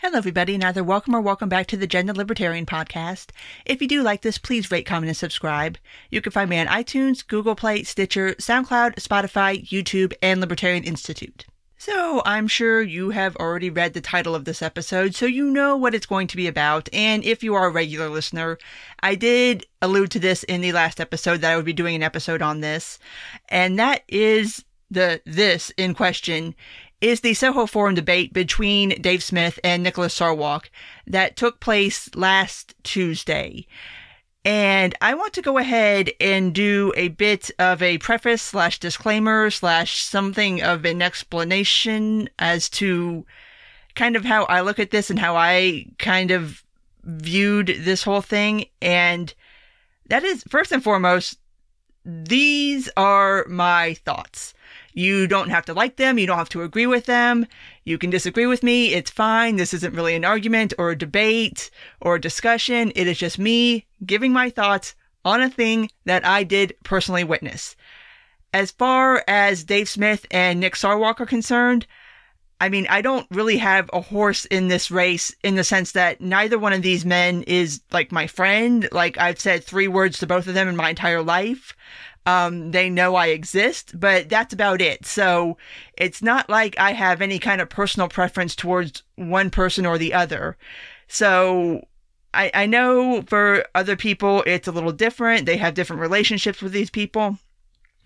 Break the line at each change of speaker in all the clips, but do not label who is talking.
Hello, everybody, and either welcome or welcome back to the Gender Libertarian Podcast. If you do like this, please rate, comment, and subscribe. You can find me on iTunes, Google Play, Stitcher, SoundCloud, Spotify, YouTube, and Libertarian Institute. So, I'm sure you have already read the title of this episode, so you know what it's going to be about, and if you are a regular listener, I did allude to this in the last episode that I would be doing an episode on this, and that is this in question is the Soho Forum debate between Dave Smith and Nicholas Sarwark that took place last Tuesday. And I want to go ahead and do a bit of a preface / disclaimer / something of an explanation as to kind of how I look at this and how I kind of viewed this whole thing. And that is, first and foremost, these are my thoughts. You don't have to like them. You don't have to agree with them. You can disagree with me. It's fine. This isn't really an argument or a debate or a discussion. It is just me giving my thoughts on a thing that I did personally witness. As far as Dave Smith and Nick Sarwark are concerned, I mean, I don't really have a horse in this race in the sense that neither one of these men is like my friend. Like, I've said 3 words to both of them in my entire life. They know I exist, but that's about it. So it's not like I have any kind of personal preference towards one person or the other. So I know for other people, it's a little different. They have different relationships with these people.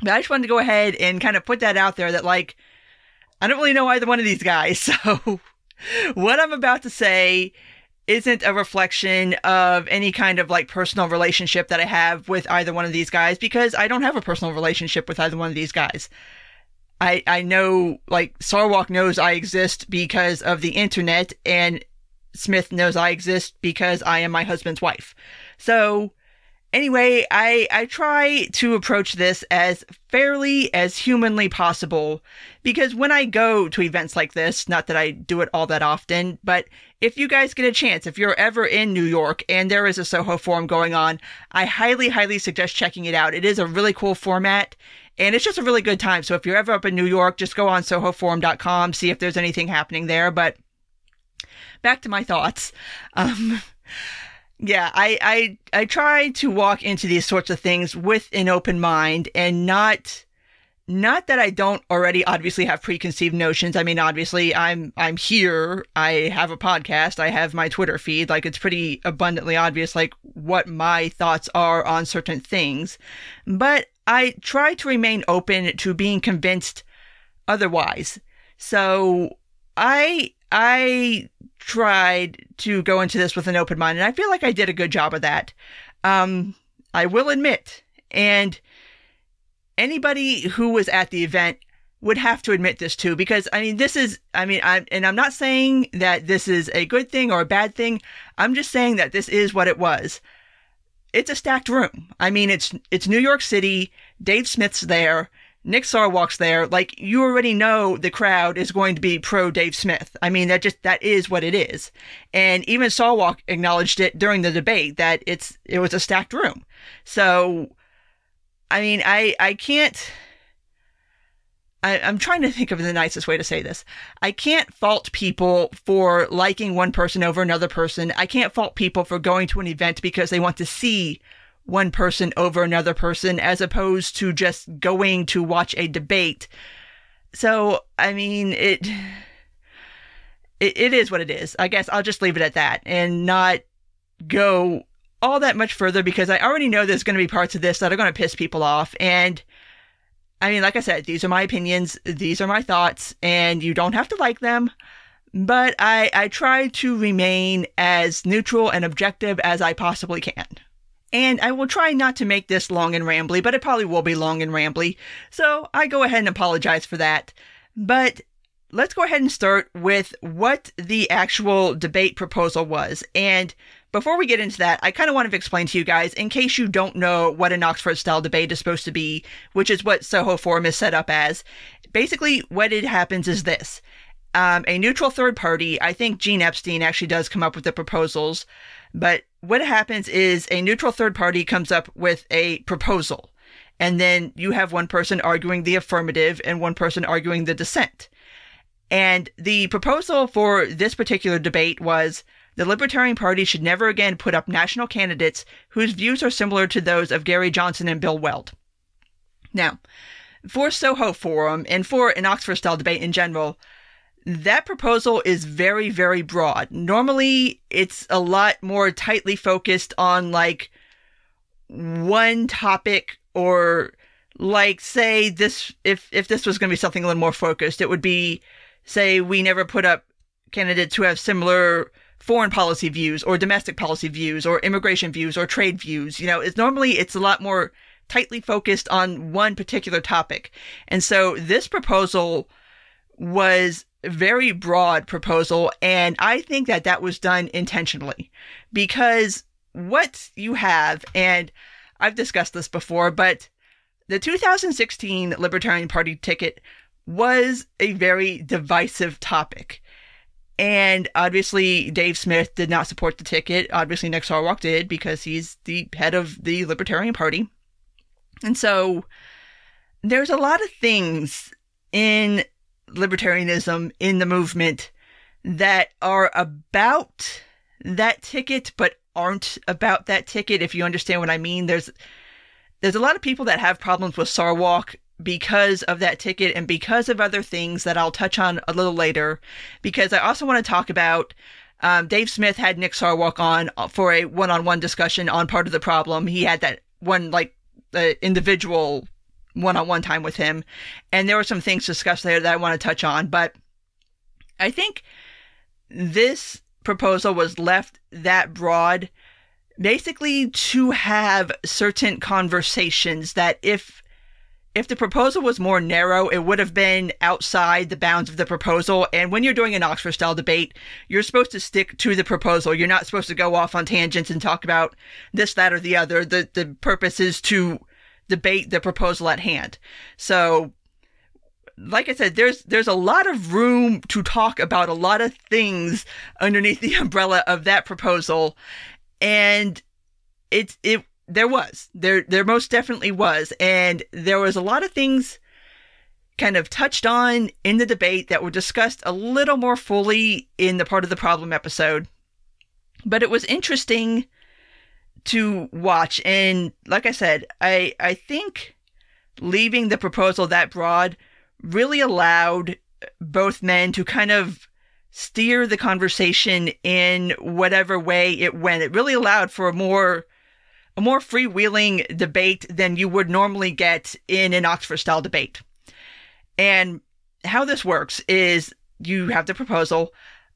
But I just wanted to go ahead and kind of put that out there that, like, I don't really know either one of these guys. So what I'm about to say isn't a reflection of any kind of like personal relationship that I have with either one of these guys, because I don't have a personal relationship with either one of these guys. I know, like, Sarwark knows I exist because of the internet, and Smith knows I exist because I am my husband's wife. So anyway, I try to approach this as fairly as humanly possible, because when I go to events like this, not that I do it all that often, but if you guys get a chance, if you're ever in New York and there is a Soho Forum going on, I highly, highly suggest checking it out. It is a really cool format, and it's just a really good time. So if you're ever up in New York, just go on sohoforum.com, see if there's anything happening there. But back to my thoughts. Yeah, I try to walk into these sorts of things with an open mind, and not that I don't already obviously have preconceived notions. I mean, obviously I'm here. I have a podcast. I have my Twitter feed. Like, it's pretty abundantly obvious, like, what my thoughts are on certain things. But I try to remain open to being convinced otherwise. So I tried to go into this with an open mind, and I feel like I did a good job of that. I will admit, and anybody who was at the event would have to admit this too, because I mean, I'm not saying that this is a good thing or a bad thing. I'm just saying that this is what it was. It's a stacked room. I mean, it's New York City. Dave Smith's there. Nick Sarwark's there. Like, you already know the crowd is going to be pro Dave Smith. I mean, that is what it is. And even Sarwark acknowledged it during the debate that it was a stacked room. So, I mean, I'm trying to think of the nicest way to say this. I can't fault people for liking one person over another person. I can't fault people for going to an event because they want to see one person over another person, as opposed to just going to watch a debate. So, I mean, it is what it is. I guess I'll just leave it at that and not go all that much further, because I already know there's going to be parts of this that are going to piss people off. And I mean, like I said, these are my opinions. These are my thoughts, and you don't have to like them. But I try to remain as neutral and objective as I possibly can. And I will try not to make this long and rambly, but it probably will be long and rambly. So I go ahead and apologize for that. But let's go ahead and start with what the actual debate proposal was. And before we get into that, I kind of want to explain to you guys, in case you don't know what an Oxford-style debate is supposed to be, which is what Soho Forum is set up as. Basically, what it happens is this. A neutral third party, I think Gene Epstein actually does come up with the proposals, but what happens is a neutral third party comes up with a proposal, and then you have one person arguing the affirmative and one person arguing the dissent. And the proposal for this particular debate was the Libertarian Party should never again put up national candidates whose views are similar to those of Gary Johnson and Bill Weld. Now, for Soho Forum and for an Oxford-style debate in general, that proposal is very, very broad. Normally, it's a lot more tightly focused on, like, one topic, or, like, say, this, if this was going to be something a little more focused, it would be, say, we never put up candidates who have similar foreign policy views, or domestic policy views, or immigration views, or trade views. You know, it's a lot more tightly focused on one particular topic. And so this proposal was very broad proposal, and I think that was done intentionally, because what you have, and I've discussed this before, but the 2016 Libertarian Party ticket was a very divisive topic. And obviously Dave Smith did not support the ticket. Obviously Nick Sarwark did, because he's the head of the Libertarian Party. And so there's a lot of things in libertarianism, in the movement, that are about that ticket but aren't about that ticket, if you understand what I mean. There's a lot of people that have problems with Sarwark because of that ticket and because of other things that I'll touch on a little later, because I also want to talk about Dave Smith had Nick Sarwark on for a one-on-one discussion on part of the problem. He had that one, like, individual one-on-one time with him, and there were some things discussed there that I want to touch on. But I think this proposal was left that broad basically to have certain conversations that if the proposal was more narrow, it would have been outside the bounds of the proposal. And when you're doing an Oxford-style debate, you're supposed to stick to the proposal. You're not supposed to go off on tangents and talk about this, that, or the other. The purpose is to debate the proposal at hand. So, like I said, there's a lot of room to talk about a lot of things underneath the umbrella of that proposal. And there most definitely was. And there was a lot of things kind of touched on in the debate that were discussed a little more fully in the Part of the Problem episode. But it was interesting to watch. And like I said, I think leaving the proposal that broad really allowed both men to kind of steer the conversation in whatever way it went. It really allowed for a more freewheeling debate than you would normally get in an Oxford-style debate. And how this works is you have the proposal.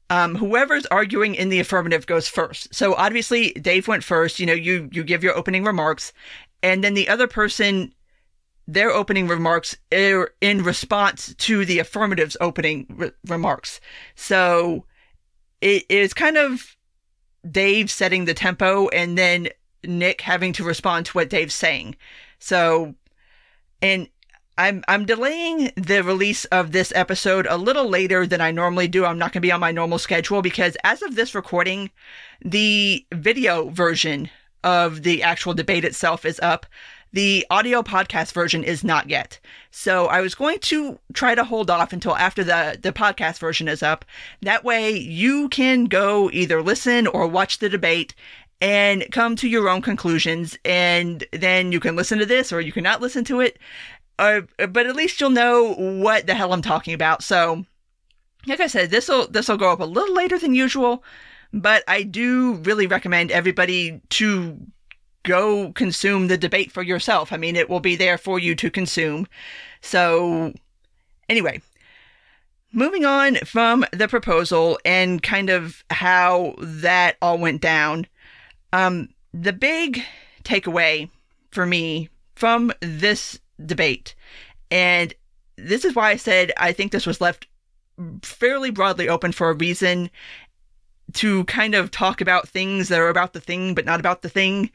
Whoever's arguing in the affirmative goes first. So obviously Dave went first. You know, you give your opening remarks, and then the other person, their opening remarks are in response to the affirmative's opening remarks. So it is kind of Dave setting the tempo, and then Nick having to respond to what Dave's saying. So, and I'm delaying the release of this episode a little later than I normally do. I'm not going to be on my normal schedule because as of this recording, the video version of the actual debate itself is up. The audio podcast version is not yet. So I was going to try to hold off until after the podcast version is up. That way you can go either listen or watch the debate and come to your own conclusions. And then you can listen to this or you cannot listen to it. But at least you'll know what the hell I'm talking about. So, like I said, this'll go up a little later than usual, but I do really recommend everybody to go consume the debate for yourself. I mean, it will be there for you to consume. So, anyway, moving on from the proposal and kind of how that all went down, the big takeaway for me from this debate, and this is why I said I think this was left fairly broadly open for a reason, to kind of talk about things that are about the thing but not about the thing.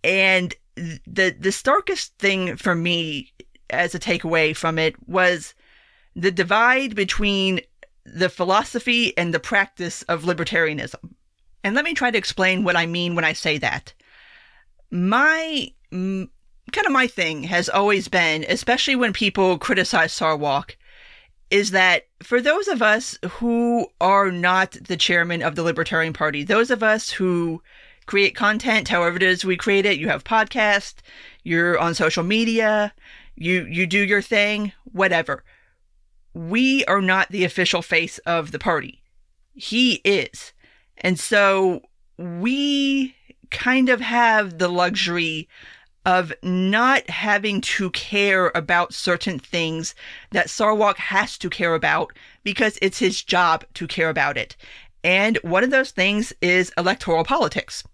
And the starkest thing for me as a takeaway from it was the divide between the philosophy and the practice of libertarianism. And let me try to explain what I mean when I say that. My thing has always been, especially when people criticize Sarwark, is that for those of us who are not the chairman of the Libertarian Party, those of us who create content, however it is we create it, you have podcasts, you're on social media, you do your thing, whatever. We are not the official face of the party. He is. And so we kind of have the luxury of not having to care about certain things that Sarwark has to care about because it's his job to care about it. And one of those things is electoral politics.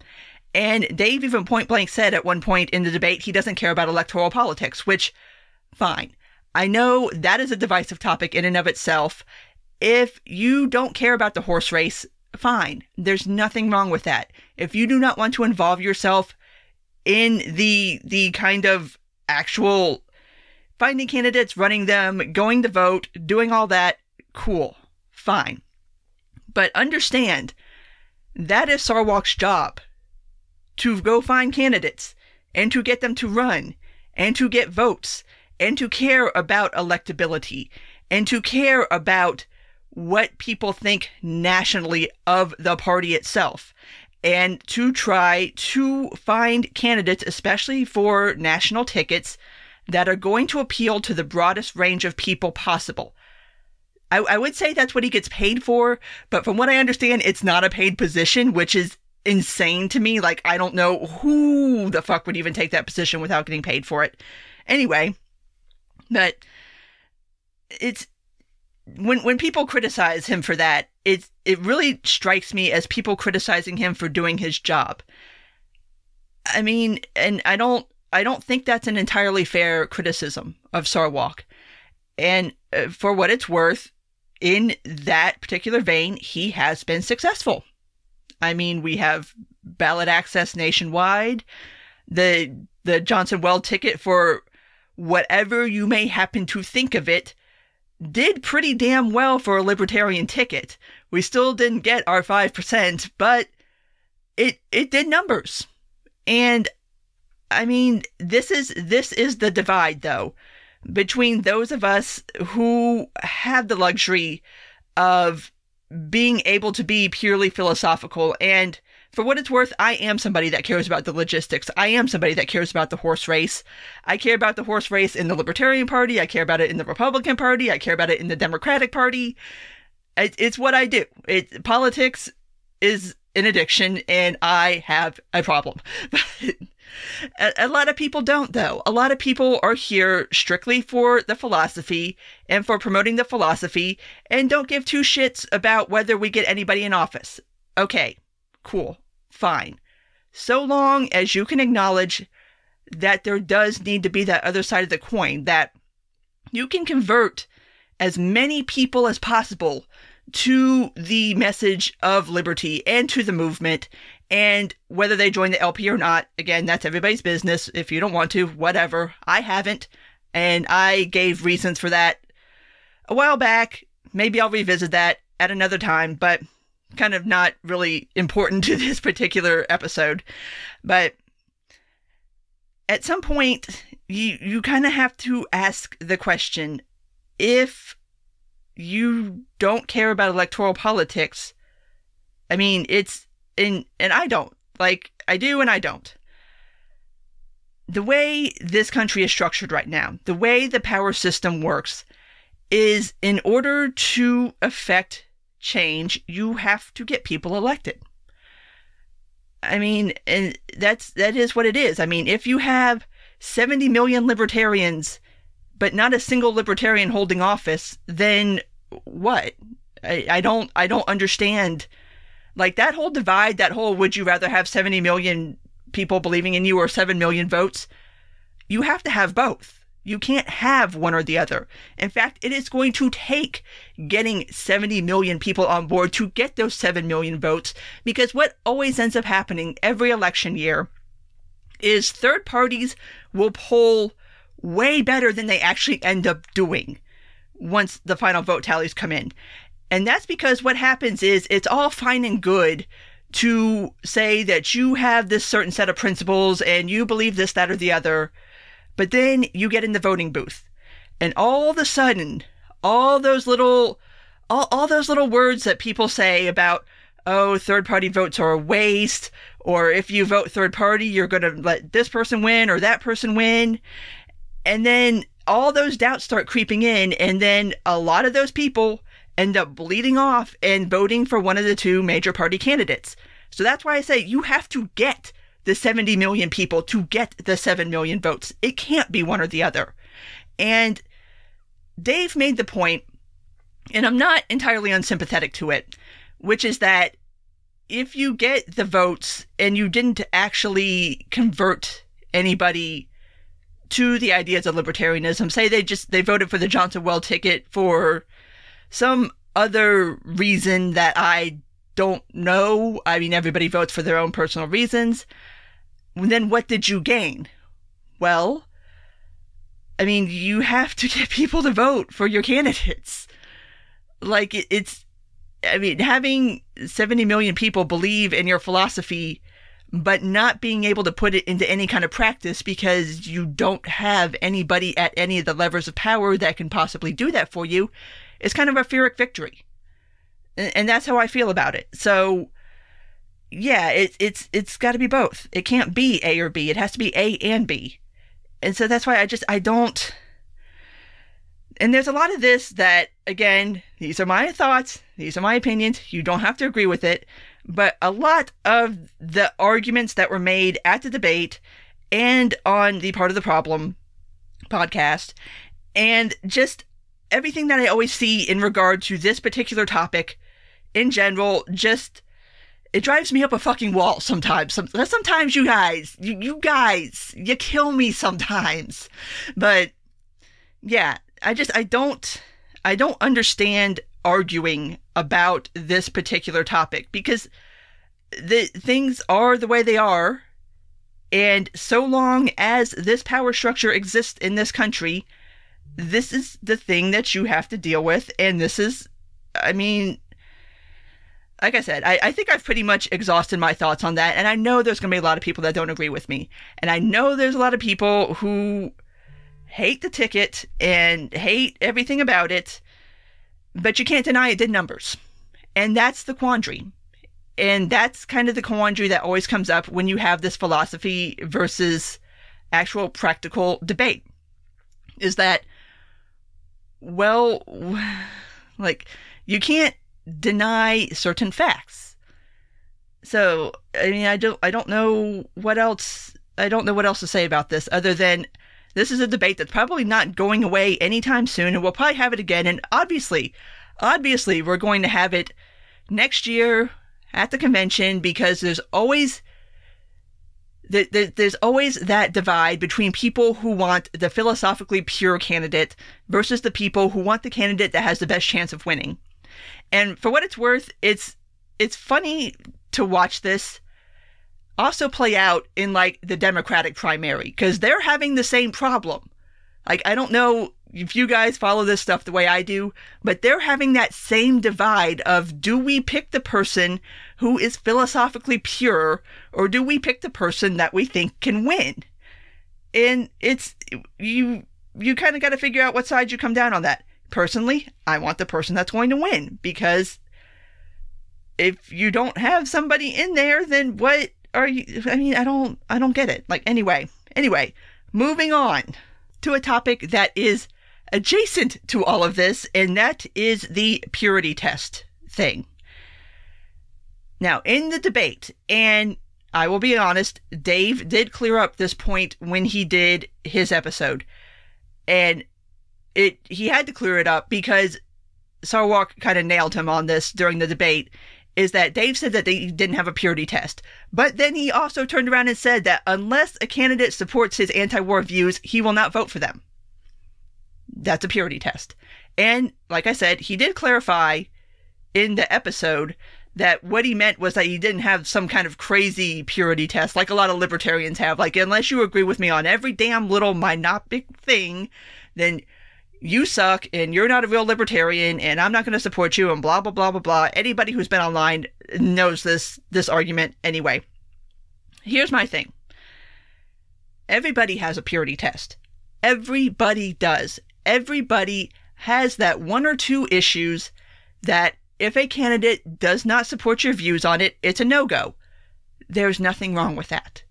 And Dave even point blank said at one point in the debate he doesn't care about electoral politics, which, fine. I know that is a divisive topic in and of itself. If you don't care about the horse race, fine. There's nothing wrong with that. If you do not want to involve yourself in the kind of actual finding candidates, running them, going to vote, doing all that, cool, fine. But understand, that is Sarwark's job, to go find candidates and to get them to run and to get votes and to care about electability and to care about what people think nationally of the party itself, and to try to find candidates, especially for national tickets, that are going to appeal to the broadest range of people possible. I would say that's what he gets paid for, but from what I understand, it's not a paid position, which is insane to me. Like, I don't know who the fuck would even take that position without getting paid for it. Anyway, but it's... When people criticize him for that, it really strikes me as people criticizing him for doing his job. I mean, and I don't think that's an entirely fair criticism of Sarwark. And for what it's worth, in that particular vein, he has been successful. I mean, we have ballot access nationwide, the Johnson Weld ticket, for whatever you may happen to think of it, did pretty damn well for a libertarian ticket. We still didn't get our 5%, but it did numbers. And I mean, this is the divide, though, between those of us who have the luxury of being able to be purely philosophical. And for what it's worth, I am somebody that cares about the logistics. I am somebody that cares about the horse race. I care about the horse race in the Libertarian Party. I care about it in the Republican Party. I care about it in the Democratic Party. It's what I do. Politics is an addiction, and I have a problem. A lot of people don't, though. A lot of people are here strictly for the philosophy and for promoting the philosophy and don't give two shits about whether we get anybody in office. Okay, cool, fine. So long as you can acknowledge that there does need to be that other side of the coin, that you can convert as many people as possible to the message of liberty and to the movement, and whether they join the LP or not, again, that's everybody's business. If you don't want to, whatever. I haven't, and I gave reasons for that a while back. Maybe I'll revisit that at another time, but kind of not really important to this particular episode. But at some point, you kind of have to ask the question, if you don't care about electoral politics, I mean, and I don't. Like, I do and I don't. The way this country is structured right now, the way the power system works, is in order to affect change, you have to get people elected. I mean, and that is what it is. I mean, if you have 70 million libertarians, but not a single libertarian holding office, then what? I don't understand. Like, that whole divide, that whole would you rather have 70 million people believing in you or 7 million votes? You have to have both. You can't have one or the other. In fact, it is going to take getting 70 million people on board to get those 7 million votes, because what always ends up happening every election year is third parties will poll way better than they actually end up doing once the final vote tallies come in. And that's because what happens is it's all fine and good to say that you have this certain set of principles and you believe this, that, or the other, but then you get in the voting booth and all of a sudden, all those little words that people say about, oh, third-party votes are a waste, or if you vote third-party, you're going to let this person win or that person win. And then all those doubts start creeping in, and then a lot of those people end up bleeding off and voting for one of the two major party candidates. So that's why I say you have to get the 70 million people to get the 7 million votes. It can't be one or the other. And Dave made the point, and I'm not entirely unsympathetic to it, which is that if you get the votes and you didn't actually convert anybody to the ideas of libertarianism, say they voted for the Johnson Well ticket for some other reason that I don't know. I mean, everybody votes for their own personal reasons. Then what did you gain? Well, I mean, you have to get people to vote for your candidates. Like, having 70 million people believe in your philosophy, but not being able to put it into any kind of practice because you don't have anybody at any of the levers of power that can possibly do that for you, is kind of a Pyrrhic victory. And that's how I feel about it. So, yeah, it's got to be both. It can't be A or B. It has to be A and B. And so that's why I don't... And there's a lot of this that, again, these are my thoughts, these are my opinions, you don't have to agree with it, but a lot of the arguments that were made at the debate and on the Part of the Problem podcast, and just everything that I always see in regard to this particular topic in general, just, it drives me up a fucking wall sometimes. Sometimes you guys, you kill me sometimes. But yeah, I don't understand arguing about this particular topic, because the things are the way they are, and so long as this power structure exists in this country, this is the thing that you have to deal with. And this is, I mean, like I said, I think I've pretty much exhausted my thoughts on that, and I know there's going to be a lot of people that don't agree with me, and I know there's a lot of people who hate the ticket and hate everything about it, but you can't deny it did numbers. And that's the quandary. And that's kind of the quandary that always comes up when you have this philosophy versus actual practical debate. Is that, well, like, you can't deny certain facts. So, I mean, I don't know what else to say about this other than this is a debate that's probably not going away anytime soon, and we'll probably have it again. And obviously, we're going to have it next year at the convention, because there's always that divide between people who want the philosophically pure candidate versus the people who want the candidate that has the best chance of winning. And for what it's worth, it's funny to watch this also play out in, like, the Democratic primary, because they're having the same problem. Like, I don't know if you guys follow this stuff the way I do, but they're having that same divide of, do we pick the person who is philosophically pure, or do we pick the person that we think can win? And it's, you kind of got to figure out what side you come down on that. Personally, I want the person that's going to win, because if you don't have somebody in there, then what are you, I mean, I don't get it. Like, anyway, moving on to a topic that is adjacent to all of this, and that is the purity test thing. Now, in the debate, and I will be honest, Dave did clear up this point when he did his episode, and he had to clear it up because Sarwark kind of nailed him on this during the debate, is that Dave said that they didn't have a purity test. But then he also turned around and said that unless a candidate supports his anti-war views, he will not vote for them. That's a purity test. And like I said, he did clarify in the episode that what he meant was that he didn't have some kind of crazy purity test like a lot of libertarians have. Like, unless you agree with me on every damn little myopic thing, then you suck, and you're not a real libertarian, and I'm not going to support you, and blah, blah, blah, blah, blah. Anybody who's been online knows this argument anyway. Here's my thing. Everybody has a purity test. Everybody does. Everybody has that one or two issues that if a candidate does not support your views on it, it's a no-go. There's nothing wrong with that.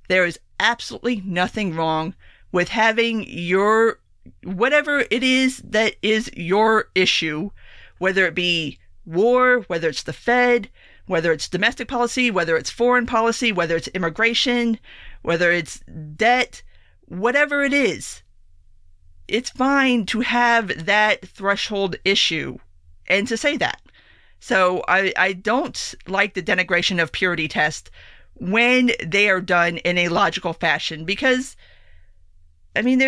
There is absolutely nothing wrong with having your, whatever it is that is your issue, whether it be war, whether it's the Fed, whether it's domestic policy, whether it's foreign policy, whether it's immigration, whether it's debt, whatever it is, it's fine to have that threshold issue and to say that. So I don't like the denigration of purity tests when they are done in a logical fashion, because, I mean,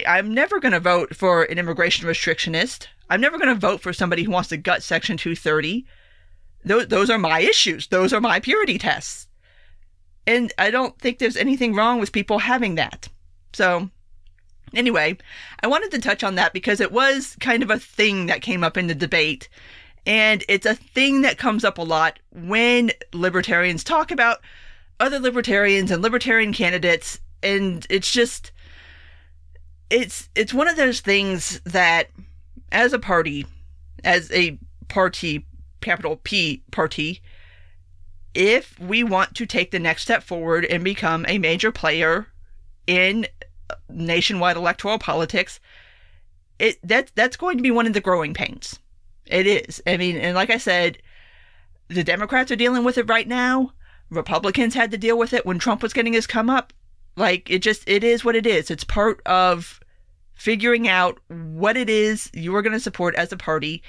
I'm never going to vote for an immigration restrictionist. I'm never going to vote for somebody who wants to gut Section 230. Those are my issues. Those are my purity tests. And I don't think there's anything wrong with people having that. So, anyway, I wanted to touch on that because it was kind of a thing that came up in the debate. And it's a thing that comes up a lot when libertarians talk about other libertarians and libertarian candidates. And it's just, it's one of those things that as a party, capital P party, if we want to take the next step forward and become a major player in nationwide electoral politics, that's going to be one of the growing pains. It is. I mean, and like I said, the Democrats are dealing with it right now. Republicans had to deal with it when Trump was getting his come up. Like, it is what it is. It's part of figuring out what it is you are going to support as a party.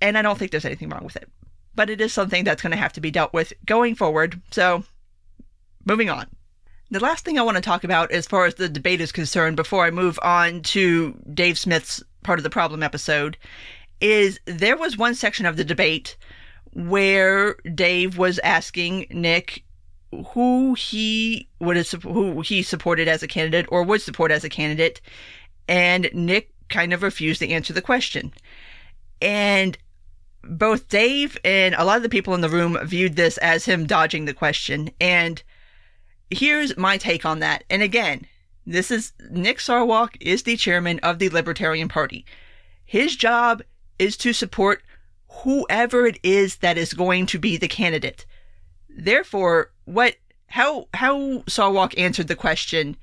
And I don't think there's anything wrong with it. But it is something that's going to have to be dealt with going forward. So, moving on. The last thing I want to talk about as far as the debate is concerned before I move on to Dave Smith's Part of the Problem episode is there was one section of the debate where Dave was asking Nick who he supported as a candidate or would support as a candidate, and Nick kind of refused to answer the question. And both Dave and a lot of the people in the room viewed this as him dodging the question. And here's my take on that. And again, this is Nick Sarwark is the chairman of the Libertarian Party. His job is to support whoever it is that is going to be the candidate. Therefore, how Sarwark answered the question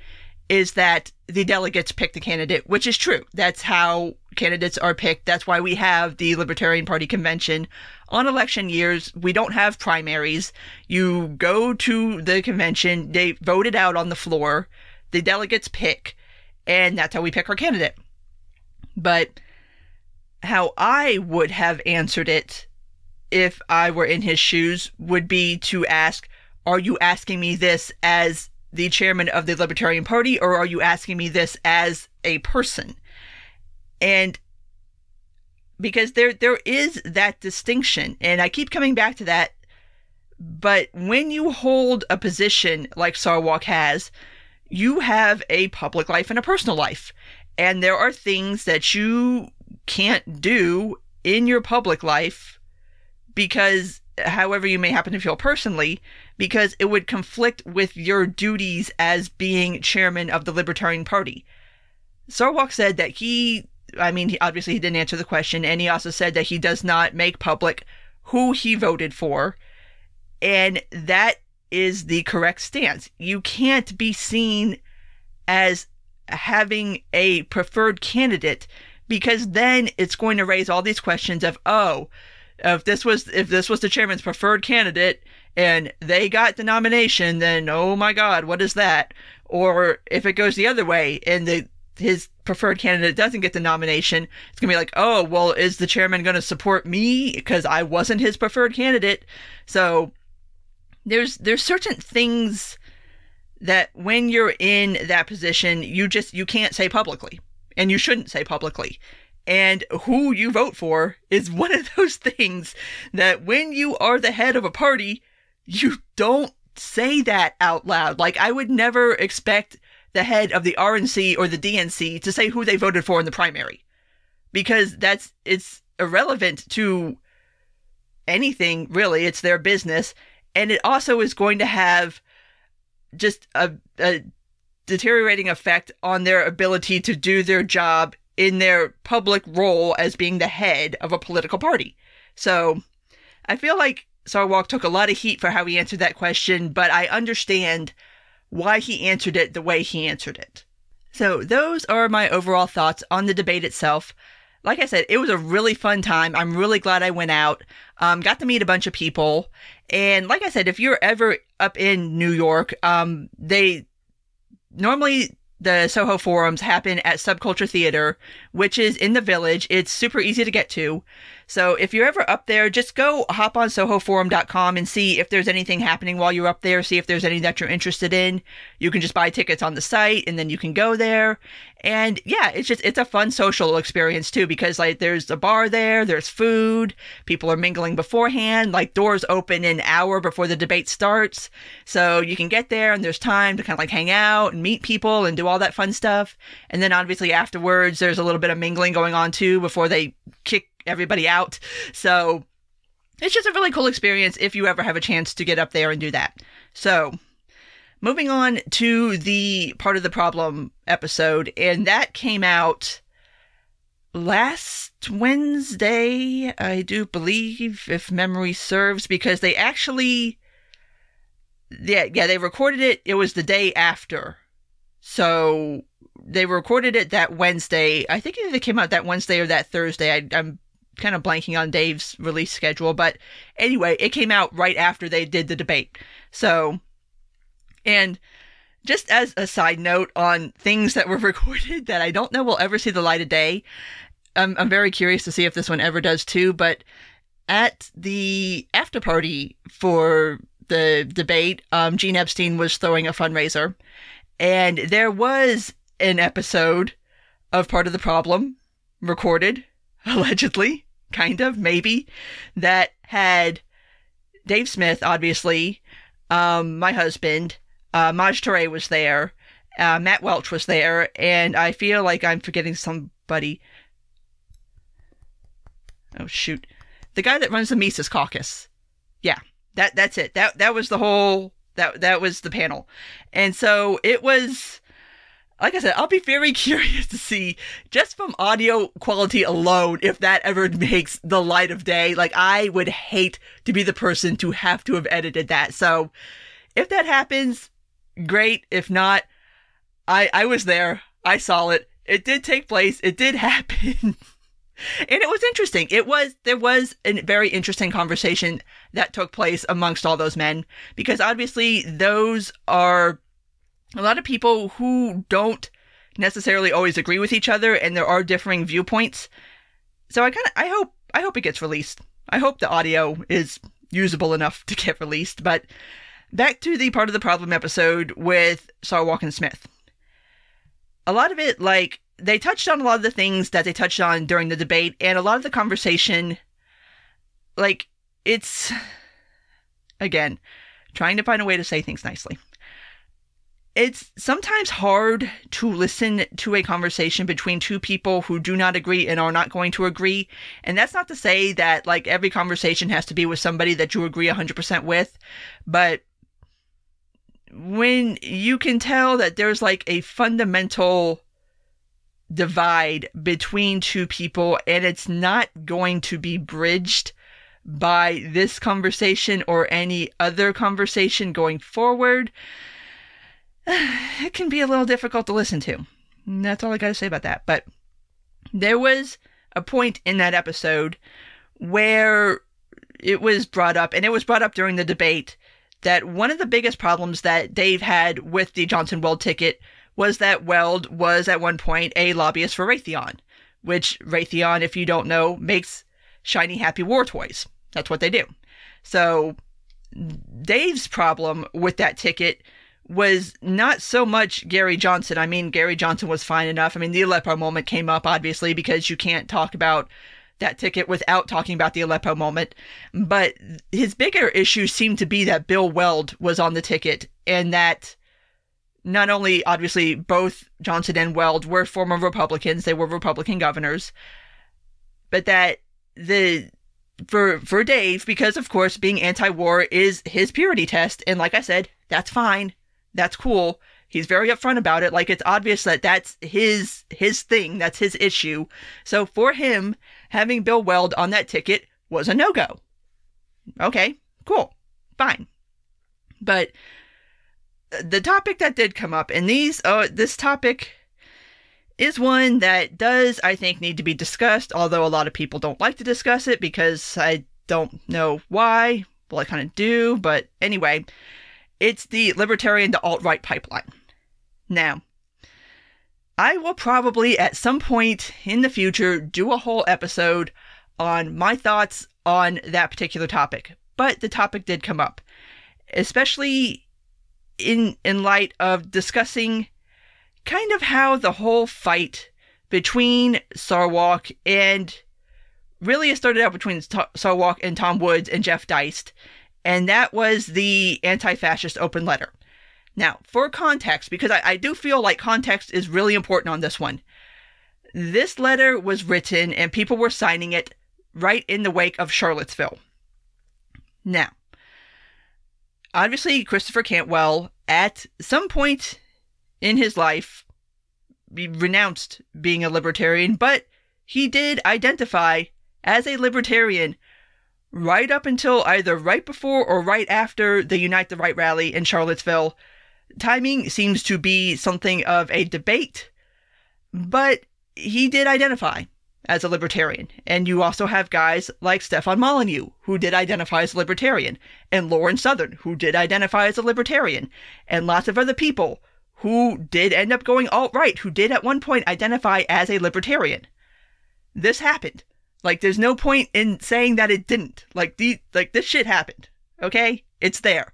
is that the delegates pick the candidate, which is true. That's how candidates are picked. That's why we have the Libertarian Party convention. On election years, we don't have primaries. You go to the convention, they vote it out on the floor, the delegates pick, and that's how we pick our candidate. But how I would have answered it if I were in his shoes would be to ask, are you asking me this as the chairman of the Libertarian Party, or are you asking me this as a person? And because there is that distinction, and I keep coming back to that, but when you hold a position like Sarwark has, you have a public life and a personal life. And there are things that you can't do in your public life because, however you may happen to feel personally, because it would conflict with your duties as being chairman of the Libertarian Party. Sarwark said that obviously he didn't answer the question, and he also said that he does not make public who he voted for, and that is the correct stance. You can't be seen as having a preferred candidate, because then it's going to raise all these questions of, if this was the chairman's preferred candidate and they got the nomination, then oh my God, what is that? Or if it goes the other way and his preferred candidate doesn't get the nomination, it's gonna be like, oh well, is the chairman going to support me because I wasn't his preferred candidate? So there's certain things that when you're in that position, you can't say publicly, and you shouldn't say publicly. And who you vote for is one of those things that when you are the head of a party, you don't say that out loud. Like, I would never expect the head of the RNC or the DNC to say who they voted for in the primary, because it's irrelevant to anything, really. It's their business. And it also is going to have just a deteriorating effect on their ability to do their job in their public role as being the head of a political party. So I feel like Sarwark took a lot of heat for how he answered that question, but I understand why he answered it the way he answered it. So those are my overall thoughts on the debate itself. Like I said, it was a really fun time. I'm really glad I went out, got to meet a bunch of people. And like I said, if you're ever up in New York, normally the Soho Forums happen at Subculture Theater, which is in the Village. It's super easy to get to. So if you're ever up there, just go hop on sohoforum.com and see if there's anything happening while you're up there. See if there's any that you're interested in. You can just buy tickets on the site and then you can go there. And yeah, it's a fun social experience too, because like there's a bar there, there's food, people are mingling beforehand, like doors open an hour before the debate starts. So you can get there and there's time to kind of like hang out and meet people and do all that fun stuff. And then obviously afterwards, there's a little bit of mingling going on too before they kick everybody out. So it's just a really cool experience if you ever have a chance to get up there and do that. So moving on to the Part of the Problem episode, and that came out last Wednesday, I do believe, if memory serves, because they actually, they recorded it. It was the day after. So they recorded it that Wednesday. I think it either came out that Wednesday or that Thursday. I'm kind of blanking on Dave's release schedule, but anyway, it came out right after they did the debate. So, and just as a side note on things that were recorded that I don't know will ever see the light of day, I'm very curious to see if this one ever does too, but at the after party for the debate, Gene Epstein was throwing a fundraiser, and there was an episode of Part of the Problem recorded, allegedly, kind of, maybe, that had Dave Smith, obviously, my husband, Maj Touré was there, Matt Welch was there, and I feel like I'm forgetting somebody. Oh, shoot. The guy that runs the Mises Caucus. Yeah, that's it. That was the whole, that was the panel. And so it was, like I said, I'll be very curious to see, just from audio quality alone, if that ever makes the light of day. Like, I would hate to be the person to have edited that. So, if that happens, great. If not, I was there. I saw it. It did take place. It did happen. And it was interesting. There was a very interesting conversation that took place amongst all those men, because obviously those are a lot of people who don't necessarily always agree with each other, and there are differing viewpoints. So I hope it gets released. I hope the audio is usable enough to get released. But back to the Part of the Problem episode with Sarwark and Smith. A lot of it, like, they touched on a lot of the things that they touched on during the debate, and a lot of the conversation, like, it's, again, trying to find a way to say things nicely. It's sometimes hard to listen to a conversation between two people who do not agree and are not going to agree. And that's not to say that, like, every conversation has to be with somebody that you agree 100% with. But when you can tell that there's, like, a fundamental divide between two people, and it's not going to be bridged by this conversation or any other conversation going forward, it can be a little difficult to listen to. And that's all I got to say about that. But there was a point in that episode where it was brought up, and it was brought up during the debate, that one of the biggest problems that Dave had with the Johnson-Weld ticket was that Weld was at one point a lobbyist for Raytheon, which Raytheon, if you don't know, makes shiny, happy war toys. That's what they do. So Dave's problem with that ticket was not so much Gary Johnson. I mean, Gary Johnson was fine enough. I mean, the Aleppo moment came up, obviously, because you can't talk about that ticket without talking about the Aleppo moment. But his bigger issue seemed to be that Bill Weld was on the ticket, and that not only, obviously, both Johnson and Weld were former Republicans, they were Republican governors, but that for Dave, because, of course, being anti-war is his purity test, and like I said, that's fine. That's cool. He's very upfront about it. Like, it's obvious that that's his thing. That's his issue. So for him, having Bill Weld on that ticket was a no-go. Okay, cool, fine. But the topic that did come up, and this topic is one that does, I think, need to be discussed, although a lot of people don't like to discuss it because I don't know why. Well, I kind of do, but anyway, it's the libertarian to alt-right pipeline. Now, I will probably at some point in the future do a whole episode on my thoughts on that particular topic, but the topic did come up, especially in light of discussing kind of how the whole fight between Sarwark and really it started out between Sarwark and Tom Woods and Jeff Deist, and that was the anti-fascist open letter. Now, for context, because I do feel like context is really important on this one, this letter was written and people were signing it right in the wake of Charlottesville. Now, obviously, Christopher Cantwell, at some point in his life, renounced being a libertarian, but he did identify as a libertarian right up until either right before or right after the Unite the Right rally in Charlottesville. Timing seems to be something of a debate, but he did identify as a libertarian. And you also have guys like Stefan Molyneux, who did identify as a libertarian, and Lauren Southern, who did identify as a libertarian, and lots of other people who did end up going alt-right, who did at one point identify as a libertarian. This happened. Like, there's no point in saying that it didn't. This shit happened. Okay? It's there.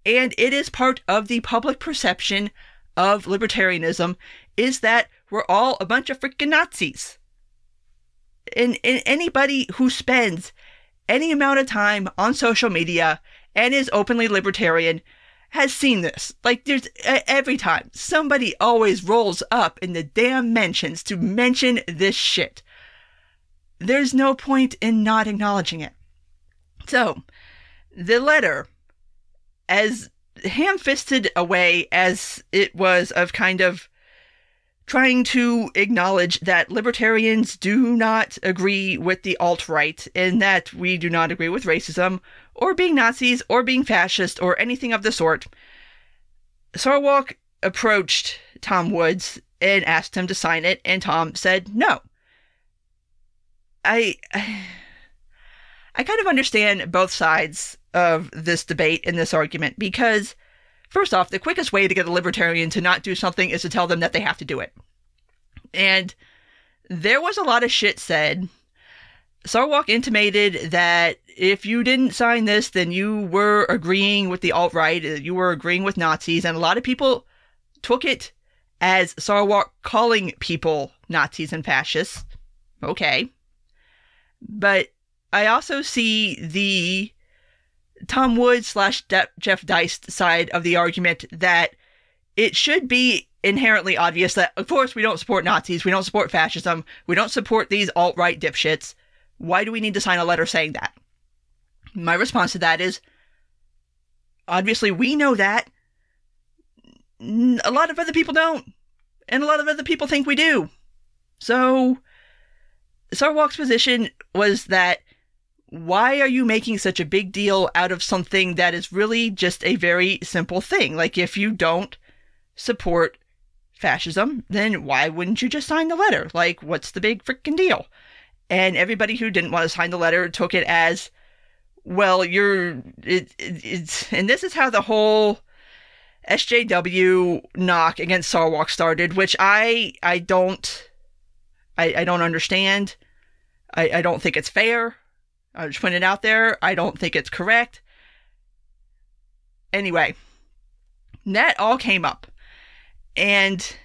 And it is part of the public perception of libertarianism, is that we're all a bunch of freaking Nazis. And anybody who spends any amount of time on social media and is openly libertarian has seen this. Like, there's every time somebody always rolls up in the damn mentions to mention this shit. There's no point in not acknowledging it. So, the letter, as ham-fisted a way as it was of kind of trying to acknowledge that libertarians do not agree with the alt-right, and that we do not agree with racism, or being Nazis, or being fascist, or anything of the sort, Sarwark approached Tom Woods and asked him to sign it, and Tom said no. I kind of understand both sides of this debate and this argument, because, first off, the quickest way to get a libertarian to not do something is to tell them that they have to do it. And there was a lot of shit said. Sarwark intimated that if you didn't sign this, then you were agreeing with the alt-right, you were agreeing with Nazis, and a lot of people took it as Sarwark calling people Nazis and fascists. Okay. But I also see the Tom Woods / Jeff Deist side of the argument that it should be inherently obvious that, of course, we don't support Nazis, we don't support fascism, we don't support these alt-right dipshits. Why do we need to sign a letter saying that? My response to that is, obviously, we know that. A lot of other people don't. And a lot of other people think we do. So, Sarwark's position was that, why are you making such a big deal out of something that is really just a very simple thing? Like, if you don't support fascism, then why wouldn't you just sign the letter? Like, what's the big frickin' deal? And everybody who didn't want to sign the letter took it as, well, it's, and this is how the whole SJW knock against Sarwark started, which I don't understand. I don't think it's fair. I just put it out there. I don't think it's correct. Anyway, that all came up. And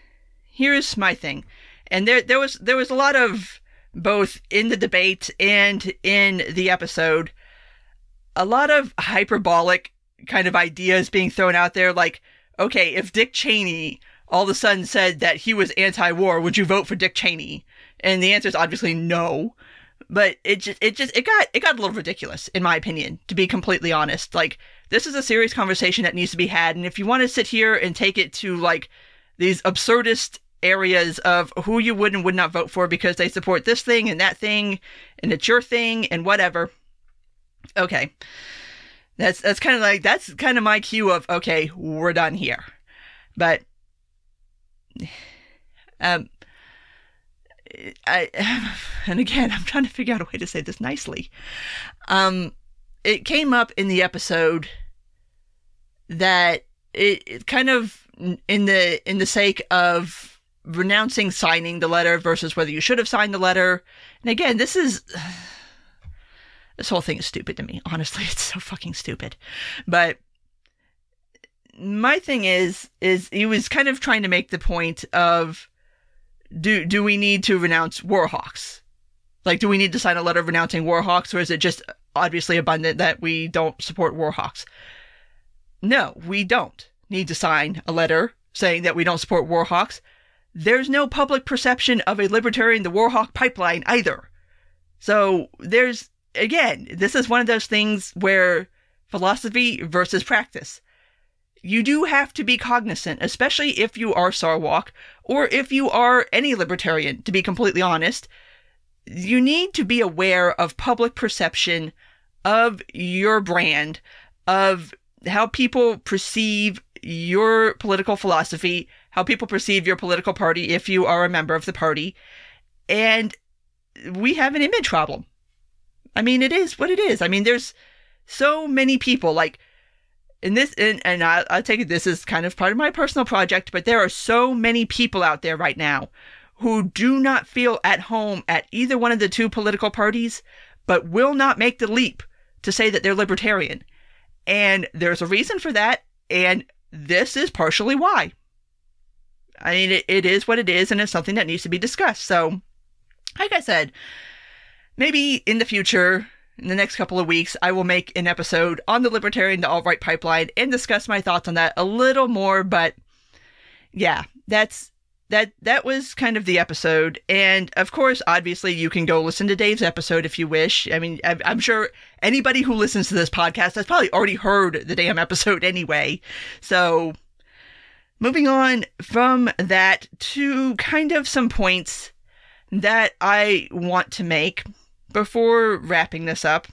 here's my thing. And there was a lot of, both in the debate and in the episode, a lot of hyperbolic kind of ideas being thrown out there, like, okay, if Dick Cheney all of a sudden said that he was anti-war, would you vote for Dick Cheney? And the answer is obviously no. But it got a little ridiculous, in my opinion, to be completely honest. Like, this is a serious conversation that needs to be had. And if you want to sit here and take it to like these absurdist areas of who you would and would not vote for because they support this thing and that thing and it's your thing and whatever. Okay. That's kind of my cue of, okay, we're done here. But and again, I'm trying to figure out a way to say this nicely. It came up in the episode that it kind of in the sake of renouncing signing the letter versus whether you should have signed the letter. And again, this whole thing is stupid to me. Honestly, it's so fucking stupid. But my thing is he was kind of trying to make the point of, do we need to renounce Warhawks? Like, do we need to sign a letter renouncing Warhawks, or is it just obviously abundant that we don't support Warhawks? No, we don't need to sign a letter saying that we don't support Warhawks. There's no public perception of a libertarian, the Warhawk pipeline either. So again, this is one of those things where philosophy versus practice. You do have to be cognizant, especially if you are Sarwark, or if you are any libertarian, to be completely honest. You need to be aware of public perception of your brand, of how people perceive your political philosophy, how people perceive your political party if you are a member of the party. And we have an image problem. I mean, it is what it is. I mean, there's so many people like in this, and I take it this is kind of part of my personal project, but there are so many people out there right now who do not feel at home at either one of the two political parties, but will not make the leap to say that they're libertarian. And there's a reason for that, and this is partially why. I mean, it is what it is, and it's something that needs to be discussed. So, like I said, maybe in the future, in the next couple of weeks, I will make an episode on the libertarian to alt-right pipeline and discuss my thoughts on that a little more. But yeah, that was kind of the episode. And of course, obviously, you can go listen to Dave's episode if you wish. I mean, I'm sure anybody who listens to this podcast has probably already heard the damn episode anyway. So moving on from that to kind of some points that I want to make before wrapping this up.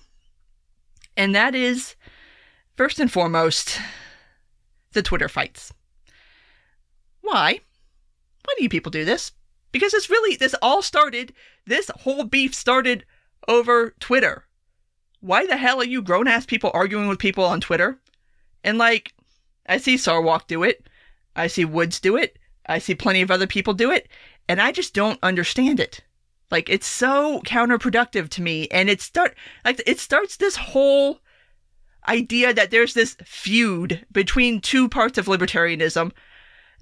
And that is, first and foremost, the Twitter fights. Why? Why do you people do this? Because this whole beef started over Twitter. Why the hell are you grown-ass people arguing with people on Twitter? And like, I see Sarwark do it. I see Woods do it. I see plenty of other people do it. And I just don't understand it. Like, it's so counterproductive to me. And it starts this whole idea that there's this feud between two parts of libertarianism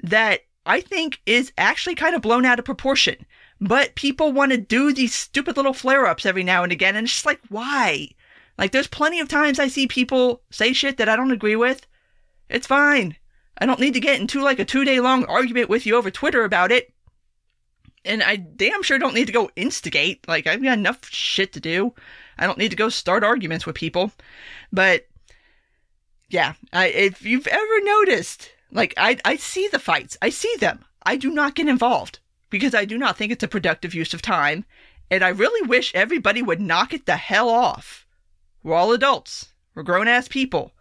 that I think is actually kind of blown out of proportion. But people want to do these stupid little flare-ups every now and again. And it's just like, why? Like, there's plenty of times I see people say shit that I don't agree with. It's fine. I don't need to get into like a 2-day long argument with you over Twitter about it. And I damn sure don't need to go instigate. Like, I've got enough shit to do. I don't need to go start arguments with people. But yeah, if you've ever noticed, like, I see the fights. I see them. I do not get involved because I do not think it's a productive use of time. And I really wish everybody would knock it the hell off. We're all adults. We're grown-ass people.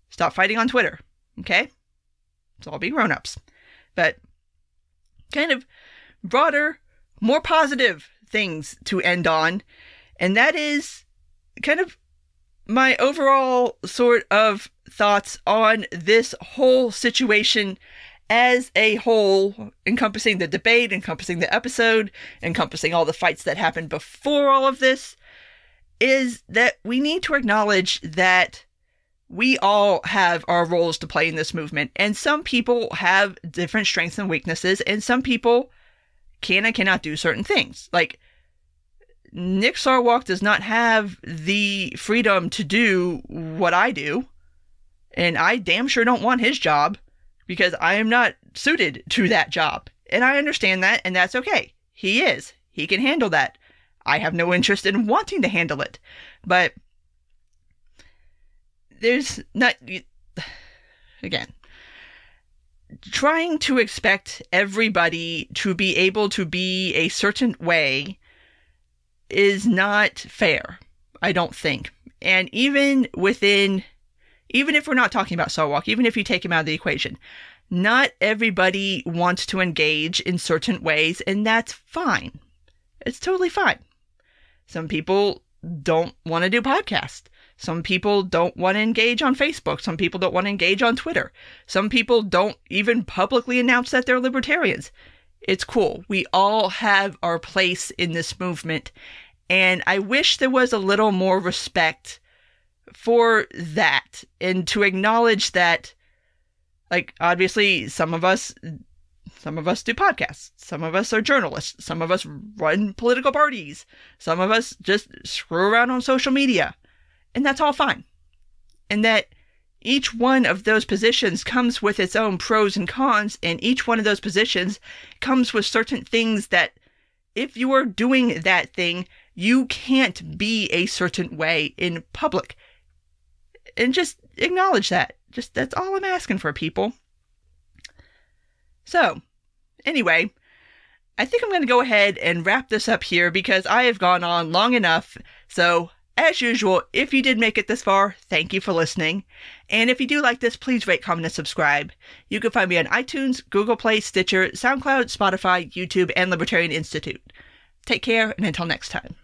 Stop fighting on Twitter. Okay? Let's all be grown-ups. But kind of broader, more positive things to end on. And that is kind of my overall sort of thoughts on this whole situation as a whole, encompassing the debate, encompassing the episode, encompassing all the fights that happened before all of this, is that we need to acknowledge that we all have our roles to play in this movement. And some people have different strengths and weaknesses, and some people can and cannot do certain things. Like, Nick Sarwark does not have the freedom to do what I do, and I damn sure don't want his job because I am not suited to that job. And I understand that, and that's okay. He is. He can handle that. I have no interest in wanting to handle it. But there's not, again, trying to expect everybody to be able to be a certain way is not fair, I don't think. And even if we're not talking about Sarwark, even if you take him out of the equation, not everybody wants to engage in certain ways, and that's fine. It's totally fine. Some people don't want to do podcasts. Some people don't want to engage on Facebook. Some people don't want to engage on Twitter. Some people don't even publicly announce that they're libertarians. It's cool. We all have our place in this movement. And I wish there was a little more respect for that, and to acknowledge that, like, obviously some of us do podcasts. Some of us are journalists. Some of us run political parties. Some of us just screw around on social media. And that's all fine. And that each one of those positions comes with its own pros and cons, and each one of those positions comes with certain things that, if you are doing that thing, you can't be a certain way in public. And just acknowledge that. That's all I'm asking for, people. So, anyway, I think I'm going to go ahead and wrap this up here because I have gone on long enough. So, as usual, if you did make it this far, thank you for listening. And if you do like this, please rate, comment, and subscribe. You can find me on iTunes, Google Play, Stitcher, SoundCloud, Spotify, YouTube, and Libertarian Institute. Take care, and until next time.